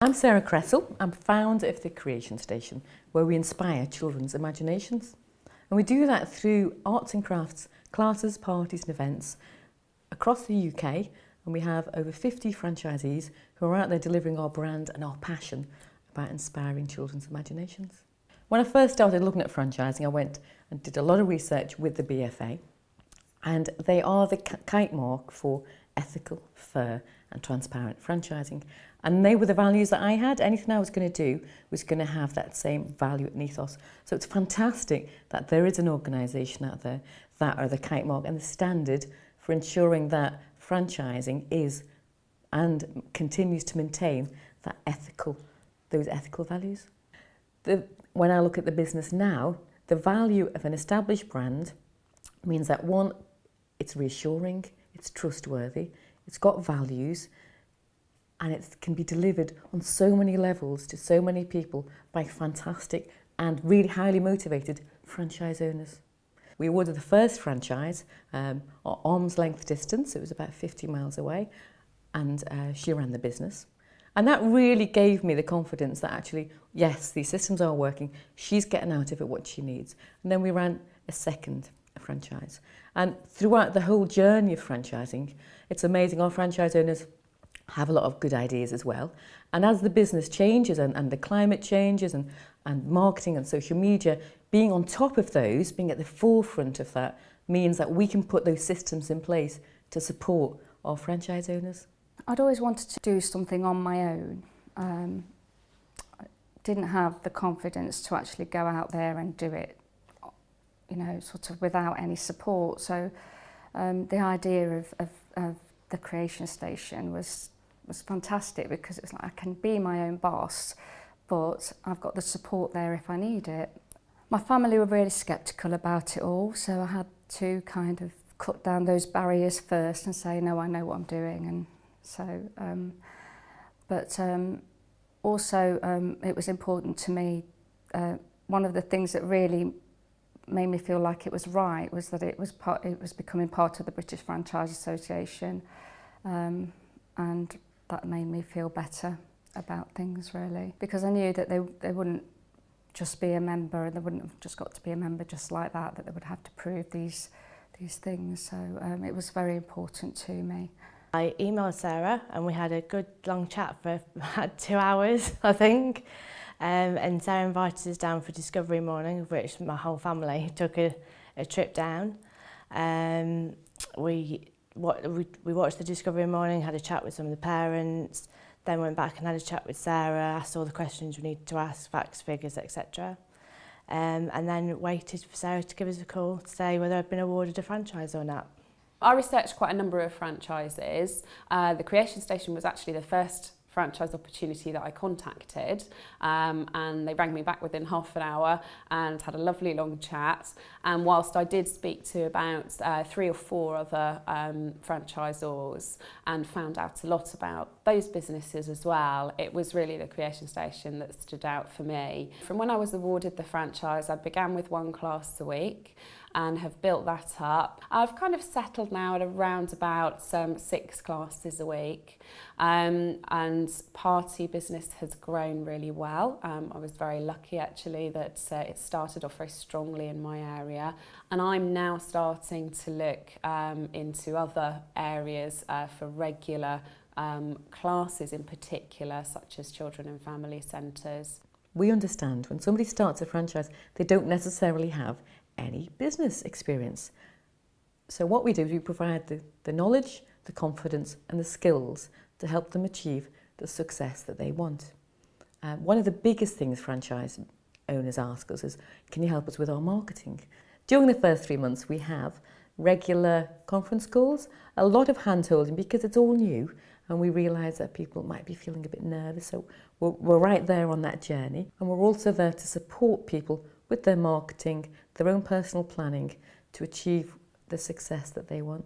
I'm Sarah Creswell. I'm founder of the Creation Station, where we inspire children's imaginations. And we do that through arts and crafts, classes, parties and events across the UK. And we have over 50 franchisees who are out there delivering our brand and our passion about inspiring children's imaginations. When I first started looking at franchising, I went and did a lot of research with the BFA. And they are the kite mark for ethical, fair and transparent franchising. And they were the values that I had. Anything I was going to do was going to have that same value and ethos. So it's fantastic that there is an organisation out there that are the kite mark and the standard for ensuring that franchising is and continues to maintain those ethical values. When I look at the business now, the value of an established brand means that one, it's reassuring, it's trustworthy, it's got values, and it can be delivered on so many levels to so many people by fantastic and really highly motivated franchise owners. We awarded the first franchise at arm's length distance. It was about 50 miles away, and she ran the business. And that really gave me the confidence that actually, yes, these systems are working. She's getting out of it what she needs. And then we ran a second franchise. And throughout the whole journey of franchising, it's amazing. Our franchise owners have a lot of good ideas as well. And as the business changes and the climate changes and marketing and social media, being on top of those, being at the forefront of that, means that we can put those systems in place to support our franchise owners. I'd always wanted to do something on my own. I didn't have the confidence to actually go out there and do it, sort of without any support. So the idea of the Creation Station was fantastic, because it's like I can be my own boss, but I've got the support there if I need it. My family were really sceptical about it all, so I had to kind of cut down those barriers first and say, no, I know what I'm doing. And so, also it was important to me. One of the things that really made me feel like it was right was that it was becoming part of the British Franchise Association, and that made me feel better about things, really, because I knew that they wouldn't just be a member, and they wouldn't have just got to be a member just like that they would have to prove these things. So it was very important to me. I emailed Sarah and we had a good long chat for about 2 hours, I think. And Sarah invited us down for Discovery Morning, of which my whole family took a trip down. We watched the Discovery Morning, had a chat with some of the parents, then went back and had a chat with Sarah, asked all the questions we needed to ask, facts, figures, etc. And then waited for Sarah to give us a call to say whether I'd been awarded a franchise or not. I researched quite a number of franchises. The Creation Station was actually the first franchise opportunity that I contacted, and they rang me back within half an hour and had a lovely long chat. And whilst I did speak to about 3 or 4 other franchisors and found out a lot about those businesses as well, it was really the Creation Station that stood out for me. From when I was awarded the franchise, I began with 1 class a week and have built that up. I've kind of settled now at around about 6 classes a week, and party business has grown really well. I was very lucky actually that it started off very strongly in my area, and I'm now starting to look into other areas for regular classes in particular, such as children and family centres. We understand when somebody starts a franchise, they don't necessarily have any business experience. So what we do is we provide the knowledge, the confidence and the skills to help them achieve the success that they want. One of the biggest things franchise owners ask us is, can you help us with our marketing? During the first 3 months we have regular conference calls, a lot of hand-holding because it's all new, and we realise that people might be feeling a bit nervous, so we're right there on that journey, and we're also there to support people with their marketing, their own personal planning to achieve the success that they want.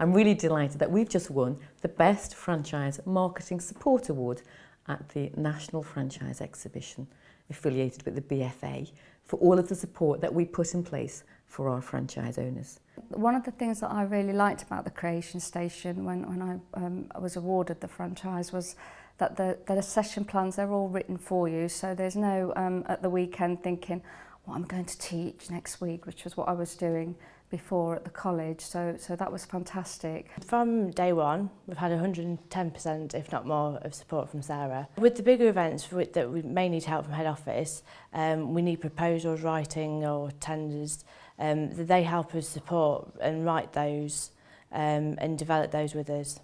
I'm really delighted that we've just won the Best Franchise Marketing Support Award at the National Franchise Exhibition, affiliated with the BFA, for all of the support that we put in place for our franchise owners. One of the things that I really liked about the Creation Station when I was awarded the franchise was that the session plans, they're all written for you, so there's no at the weekend thinking what I'm going to teach next week, which was what I was doing before at the college, so that was fantastic. From day one, we've had 110%, if not more, of support from Sarah. With the bigger events that we may need help from head office, we need proposals writing or tenders, they help us support and write those and develop those with us.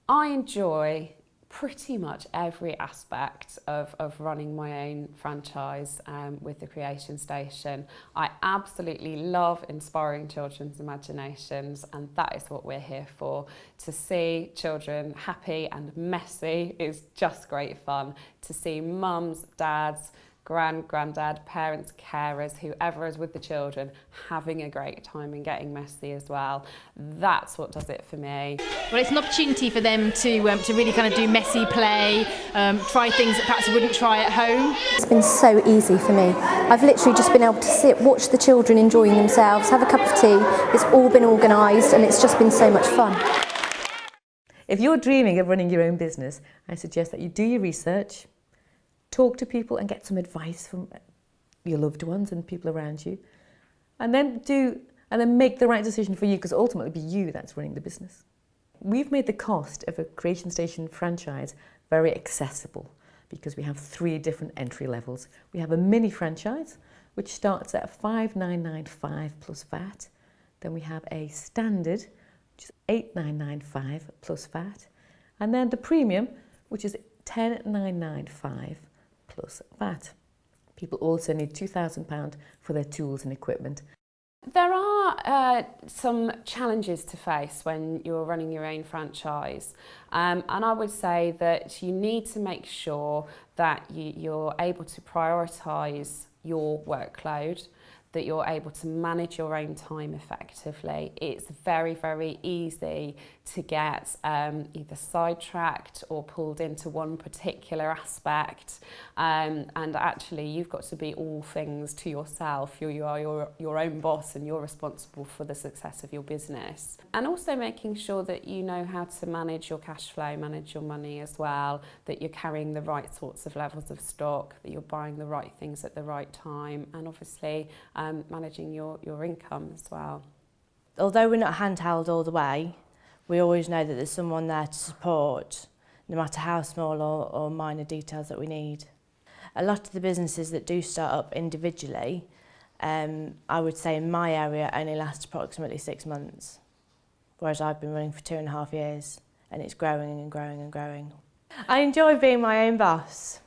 I enjoy pretty much every aspect of running my own franchise with the Creation Station. I absolutely love inspiring children's imaginations, and that is what we're here for. To see children happy and messy is just great fun. To see mums, dads, granddad, parents, carers, whoever is with the children, having a great time and getting messy as well. That's what does it for me. Well, it's an opportunity for them to really kind of do messy play, try things that perhaps they wouldn't try at home. It's been so easy for me. I've literally just been able to sit, watch the children enjoying themselves, have a cup of tea. It's all been organised and it's just been so much fun. If you're dreaming of running your own business, I suggest that you do your research, talk to people and get some advice from your loved ones and people around you, and then make the right decision for you, because ultimately it'll be you that's running the business. We've made the cost of a Creation Station franchise very accessible because we have 3 different entry levels. We have a mini franchise, which starts at $5,995 plus VAT. Then we have a standard, which is $8,995 plus VAT. And then the premium, which is $10,995 plus VAT. People also need £2,000 for their tools and equipment. There are some challenges to face when you're running your own franchise, and I would say that you need to make sure that you're able to prioritise your workload, that you're able to manage your own time effectively. It's very, very easy to get either sidetracked or pulled into one particular aspect, and actually you've got to be all things to yourself. You are your own boss and you're responsible for the success of your business. And also making sure that you know how to manage your cash flow, manage your money as well, that you're carrying the right sorts of levels of stock, that you're buying the right things at the right time, and obviously managing your income as well. Although we're not handheld all the way, we always know that there's someone there to support, no matter how small or minor details that we need. A lot of the businesses that do start up individually, I would say in my area, only last approximately 6 months, whereas I've been running for 2.5 years, and it's growing and growing and growing. I enjoy being my own boss.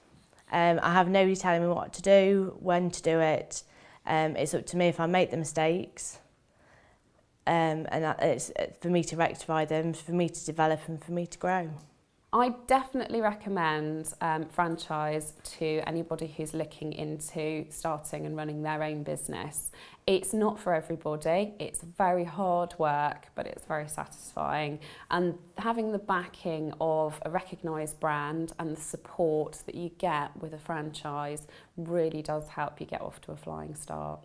I have nobody telling me what to do, when to do it. It's up to me if I make the mistakes, and it's for me to rectify them, for me to develop and for me to grow. I definitely recommend franchise to anybody who's looking into starting and running their own business. It's not for everybody. It's very hard work, but it's very satisfying. And having the backing of a recognised brand and the support that you get with a franchise really does help you get off to a flying start.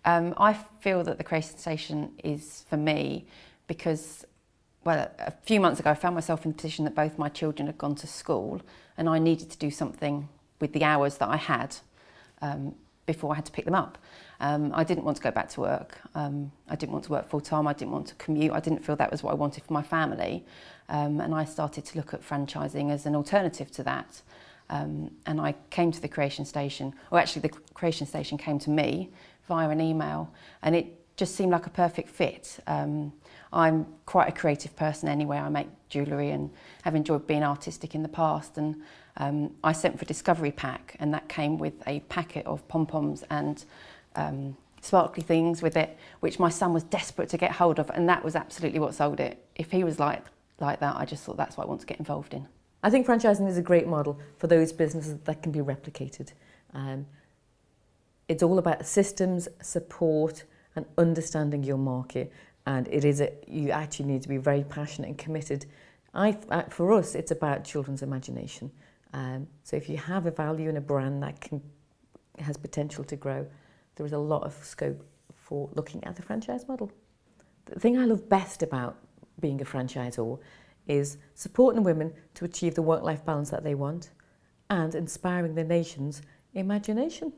I feel that the Creation Station is for me because, well, a few months ago I found myself in the position that both my children had gone to school and I needed to do something with the hours that I had before I had to pick them up. I didn't want to go back to work. I didn't want to work full time. I didn't want to commute. I didn't feel that was what I wanted for my family. And I started to look at franchising as an alternative to that. And I came to the Creation Station, or actually the Creation Station came to me via an email, and it just seemed like a perfect fit. I'm quite a creative person anyway. I make jewellery and have enjoyed being artistic in the past, and I sent for a discovery pack, and that came with a packet of pom-poms and sparkly things with it, which my son was desperate to get hold of, and that was absolutely what sold it. If he was like that, I just thought that's what I want to get involved in. I think franchising is a great model for those businesses that can be replicated. It's all about systems, support and understanding your market, and you actually need to be very passionate and committed. For us, it's about children's imagination. So if you have a value in a brand that has potential to grow, there is a lot of scope for looking at the franchise model. The thing I love best about being a franchisor is supporting women to achieve the work-life balance that they want and inspiring the nation's imagination.